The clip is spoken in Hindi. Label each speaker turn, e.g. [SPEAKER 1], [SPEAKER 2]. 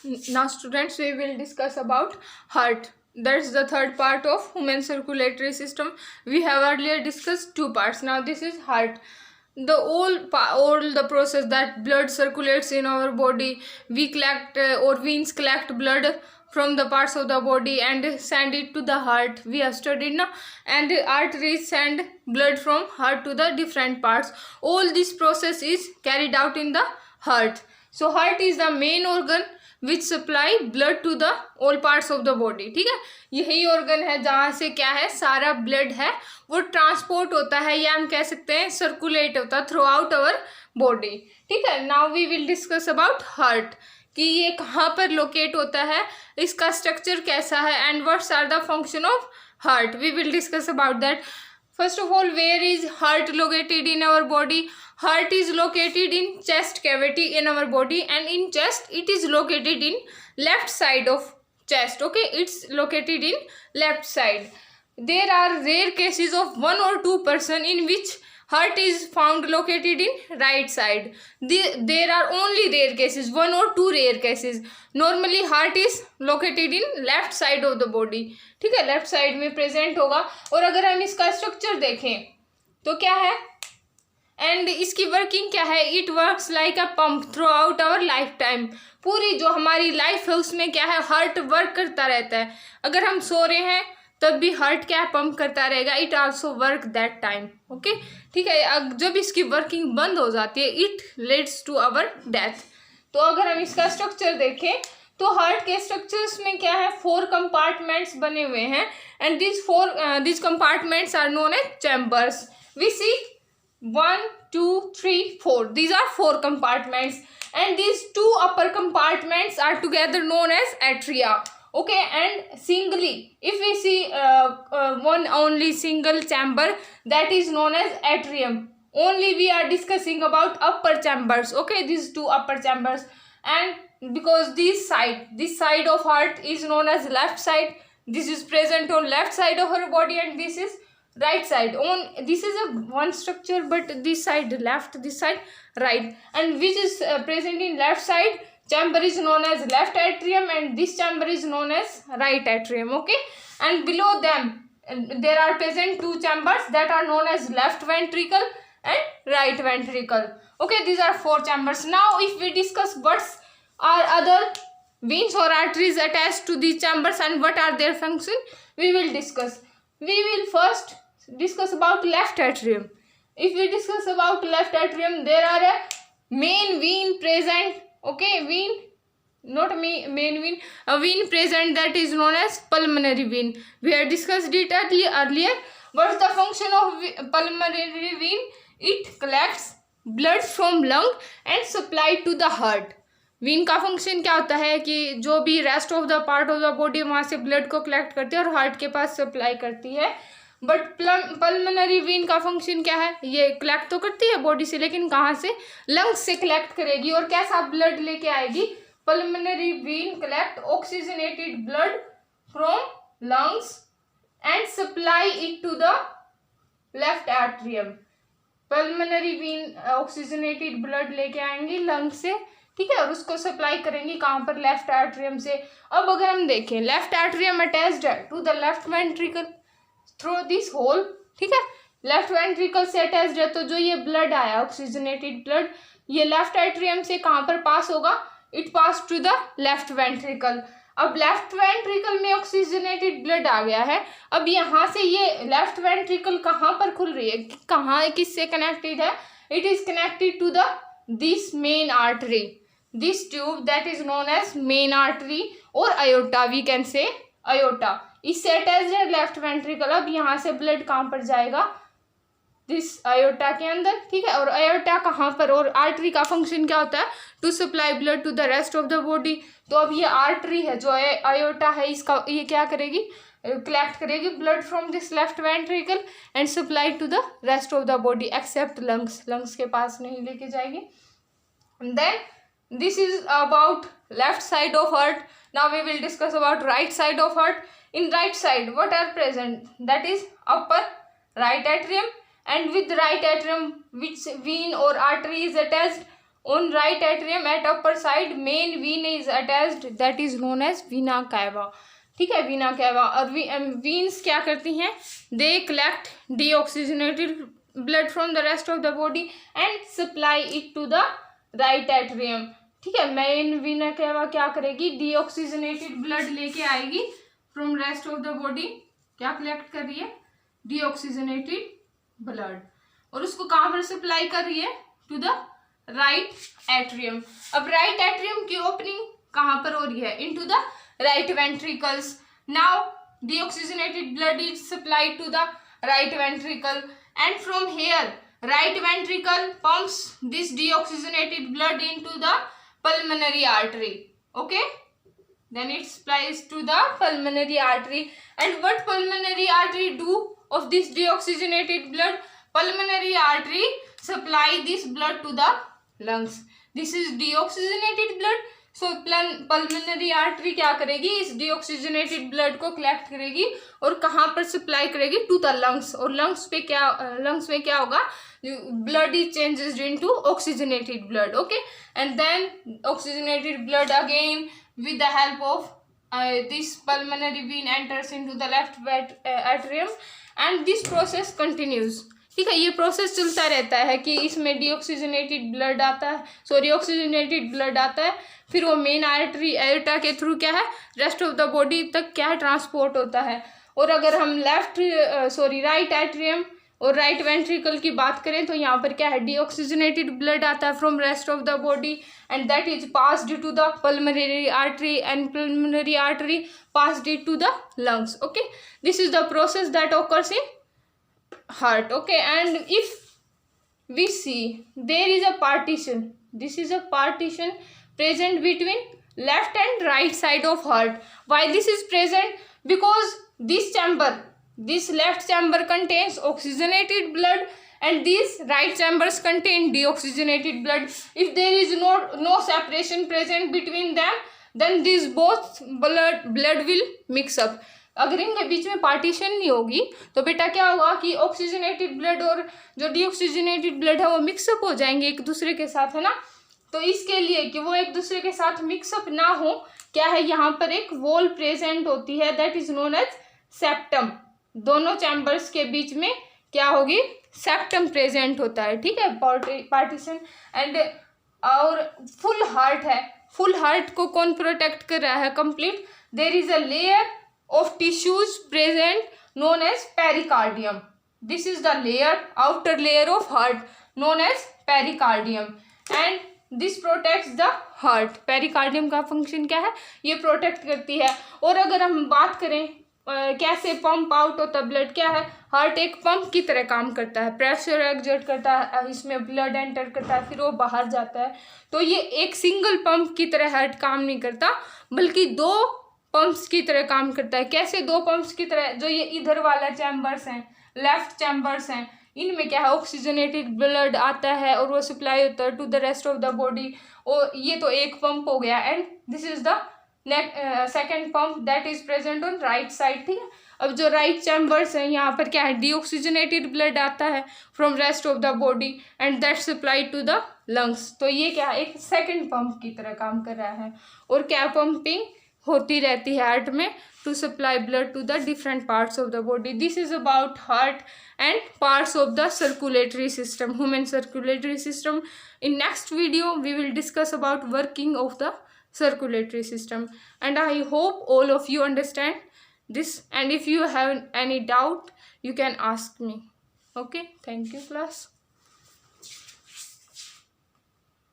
[SPEAKER 1] Now students, we will discuss about heart. That's the third part of human circulatory system. We have earlier discussed two parts. Now this is heart. The all the process that blood circulates in our body. We collect or veins collect blood from the parts of the body and send it to the heart. We have studied now, and the arteries send blood from heart to the different parts. All this process is carried out in the heart. So heart is the main organ which supply blood to the all parts of the body. ठीक है, यही ऑर्गन है जहाँ से क्या है, सारा ब्लड है वो ट्रांसपोर्ट होता है, या हम कह सकते हैं सर्कुलेट होता है थ्रू आउट अवर बॉडी. ठीक है, now we will discuss about heart कि ये कहाँ पर लोकेट होता है, इसका स्ट्रक्चर कैसा है, and what's are the function of heart. We will discuss about that. First of all, where is heart located in our body? Heart is located in chest cavity in our body, and in chest it is located in left side of chest. Okay, it's located in left side. There are rare cases of 1 or 2% in which heart is found located in right side. There are only rare cases, 1 or 2 rare cases. Normally heart is located in left side of the body. ठीक है, लेफ्ट साइड में प्रेजेंट होगा. और अगर हम इसका स्ट्रक्चर देखें तो क्या है, एंड इसकी वर्किंग क्या है, it works like a pump throughout our lifetime. पूरी जो हमारी लाइफ है उसमें क्या है, हार्ट वर्क करता रहता है. अगर हम सो रहे हैं तब भी हार्ट क्या पंप करता रहेगा, it also work that time. Okay, ठीक है, जब इसकी वर्किंग बंद हो जाती है it leads to our death. तो अगर हम इसका स्ट्रक्चर देखें तो हार्ट के स्ट्रक्चर्स में क्या है, 4 कंपार्टमेंट्स बने हुए हैं, and this compartments are known as chambers. We see 1 2 3 4, these are 4 compartments, and these 2 upper compartments are together known as atria. Okay, and singly if we see one only single chamber, that is known as atrium. Only we are discussing about upper chambers. Okay, these 2 upper chambers, and because this side of heart is known as left side, this is present on left side of our body, and this is right side. This is a one structure, but this side left, this side right, and which is present in left side chamber is known as left atrium, and this chamber is known as right atrium. Okay, and below them there are present 2 chambers that are known as left ventricle and right ventricle. Okay, these are 4 chambers. Now if we discuss what's are other veins or arteries attached to these chambers and what are their function, we will discuss. We will first discuss about left atrium. If we discuss about left atrium, there are a main vein present. Okay, vein, not main vein, a vein present that is known as pulmonary vein. We have discussed it earlier. What's the function of pulmonary vein? It collects blood from lung and supply to the heart. Vein का फंक्शन क्या होता है कि जो भी rest of the part of the body वहाँ से ब्लड को कलेक्ट करती है और हार्ट के पास सप्लाई करती है. बट पल्मोनरी वीन का फंक्शन क्या है, ये कलेक्ट तो करती है बॉडी से, लेकिन कहाँ से, लंग्स से कलेक्ट करेगी. और कैसा ब्लड लेके आएगी, pulmonary vein collect oxygenated blood from lungs and supply it to the left atrium. Pulmonary vein oxygenated blood लेके आएंगी लंग्स से, ठीक है, और उसको सप्लाई करेंगी कहाँ पर, लेफ्ट एट्रियम से. अब अगर हम देखें, लेफ्ट एट्रियम अटैच्ड है to the left ventricle through this hole. ठीक है, लेफ्ट वेंट्रिकल से अटैच्ड है, तो जो ये ब्लड आया ऑक्सीजनेटेड ब्लड, ये लेफ्ट एट्रियम से कहाँ पर पास होगा, it pass to the left ventricle. अब लेफ्ट वेंट्रिकल में ऑक्सीजनेटेड ब्लड आ गया है, अब यहाँ से ये लेफ्ट वेंट्रिकल कहाँ पर खुल रही है, कहाँ, किससे कनेक्टेड है, it is connected to the this main artery, this tube that is known as main artery or aorta, we can say aorta. इससे अटैच्ड है लेफ्ट वेंट्रिकल. अब यहाँ से ब्लड कहाँ पर जाएगा, दिस aorta के अंदर. ठीक है, और aorta कहाँ पर, और आर्टरी का फंक्शन क्या होता है, to supply blood to the rest of the body. तो अब ये आर्टरी है जो aorta है, इसका ये क्या करेगी, कलेक्ट करेगी blood from this left ventricle and supply to the rest of the body except lungs. Lungs के पास नहीं लेके जाएगी. Then this is about left side of heart. Now we will discuss about right side of heart. In right side what are present, that is upper right atrium, and with right atrium which vein or artery is attached, On right atrium at upper side main vein is attached, that is known as vena cava. ठीक है, vena cava. और veins क्या करती हैं? They collect deoxygenated blood from the rest of the body and supply it to the right atrium. ठीक है, मेन vena cava क्या करेगी? Deoxygenated blood लेके आएगी from rest of the body. क्या कलेक्ट कर रही है? Deoxygenated blood. और उसको कहाँ पर सप्लाई कर रही है? To the right atrium. अब राइट एट्रियम की ओपनिंग कहाँ पर हो रही है? Into the right ventricles. Now deoxygenated blood is supplied to the right ventricle, and from here right ventricle pumps this deoxygenated blood into the pulmonary artery. Okay, then it supplies to the pulmonary artery. And what pulmonary artery do of this deoxygenated blood? Pulmonary artery supply this blood to the lungs. This is deoxygenated blood. So pulmonary artery क्या करेगी? इस deoxygenated blood को collect करेगी और कहाँ पर supply करेगी? To the lungs. और lungs में क्या होगा? Blood is changes into oxygenated blood. Okay, and then oxygenated blood again with the help of this pulmonary vein enters into the left atrium, and this process continues. ठीक है, ये प्रोसेस चलता रहता है कि इसमें डीऑक्सीजनेटेड ब्लड आता है, ऑक्सीजनेटेड ब्लड आता है, फिर वो मेन आर्टरी एयोर्टा के थ्रू क्या है, रेस्ट ऑफ द बॉडी तक क्या है, ट्रांसपोर्ट होता है. और अगर हम राइट एट्रियम और राइट वेंट्रिकल की बात करें तो यहाँ पर क्या है, डीऑक्सीजनेटेड ब्लड आता है from rest of the body, and that is passed to the pulmonary artery, and pulmonary artery passed it to the lungs. Okay, this is the process that occurs in heart. Okay, and if we see there is a partition, this is a partition present between left and right side of heart. Why this is present? Because this left chamber contains oxygenated blood and these right chambers contain deoxygenated blood. If there is no separation present between them, then these both blood will mix up. अगर इनके बीच में पार्टीशन नहीं होगी तो बेटा क्या होगा कि ऑक्सीजनेटेड ब्लड और जो डीऑक्सीजनेटेड ब्लड है वो मिक्सअप हो जाएंगे एक दूसरे के साथ, है ना. तो इसके लिए कि वो एक दूसरे के साथ मिक्सअप ना हो, क्या है, यहाँ पर एक वॉल प्रेजेंट होती है, that is known as septum. दोनों चैम्बर्स के बीच में क्या होगी, सेप्टम प्रेजेंट होता है. ठीक है, पार्टीशन. एंड और फुल हार्ट है, फुल हार्ट को कौन प्रोटेक्ट कर रहा है complete? There is a layer of tissues present known as pericardium. This is the outer layer of heart known as pericardium, and this protects the heart. pericardium का function क्या है, ये protect करती है. और अगर हम बात करें कैसे पंप आउट होता ब्लड, क्या है, हार्ट एक पंप की तरह काम करता है, प्रेशर एक्सर्ट करता है, इसमें ब्लड एंटर करता है, फिर वो बाहर जाता है. तो ये एक सिंगल पंप की तरह हार्ट काम नहीं करता, बल्कि दो पंप्स की तरह काम करता है. कैसे दो पंप्स की तरह? जो ये इधर वाला चैम्बर्स हैं, लेफ्ट चैम्बर्स हैं, इनमें क्या है, ऑक्सीजनेटेड ब्लड आता है और वो सप्लाई होता है to the rest of the body. और ये तो एक पंप हो गया, and this is the second pump that is present on right side. ठीक है, अब जो राइट चैम्बर्स हैं यहाँ पर क्या है, डीऑक्सीजनेटेड ब्लड आता है from rest of the body and that supply to the lungs. तो ये क्या है, एक सेकेंड पंप की तरह काम कर रहा है. और क्या पंपिंग होती रहती है हार्ट में to supply blood to the different parts of the body. This is about heart and parts of the circulatory system, human circulatory system. In next video we will discuss about working of the circulatory system, and I hope all of you understand this, and if you have any doubt you can ask me. Okay, thank you class.